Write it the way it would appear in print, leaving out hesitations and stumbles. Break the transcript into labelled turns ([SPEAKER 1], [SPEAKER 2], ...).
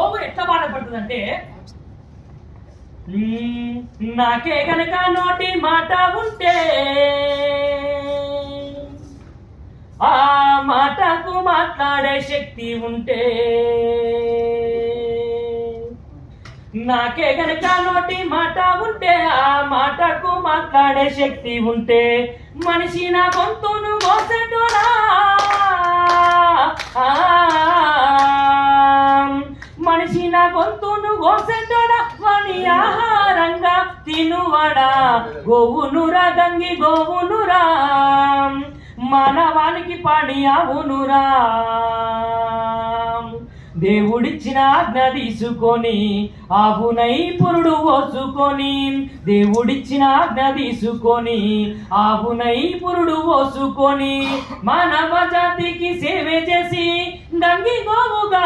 [SPEAKER 1] గోవు ఎట్లా బాధపడుతుందంటే, నాకే గనక నోటి మాట ఉంటే ఆ మాటకు మాట్లాడే శక్తి ఉంటే, నాకే గనక నోటి మాట ఉంటే ఆ మాటకు మాట్లాడే శక్తి ఉంటే, మనిషి నా గొంతును మోసటోడా, మనిషి నా గొంతును గోసెటోడా, వాని ఆహారంగా తినువడా, గోవునురా గంగి గోవునురా, మానవానికి పాడి అవునురా. దేవుడిచ్చిన ఆజ్ఞ తీసుకొని ఆవునై పురుడు పోసుకొని, దేవుడిచ్చిన ఆజ్ఞ తీసుకొని ఆవునై పురుడు పోసుకొని, మానవ జాతికి సేవ చేసి గంగి గోవుగా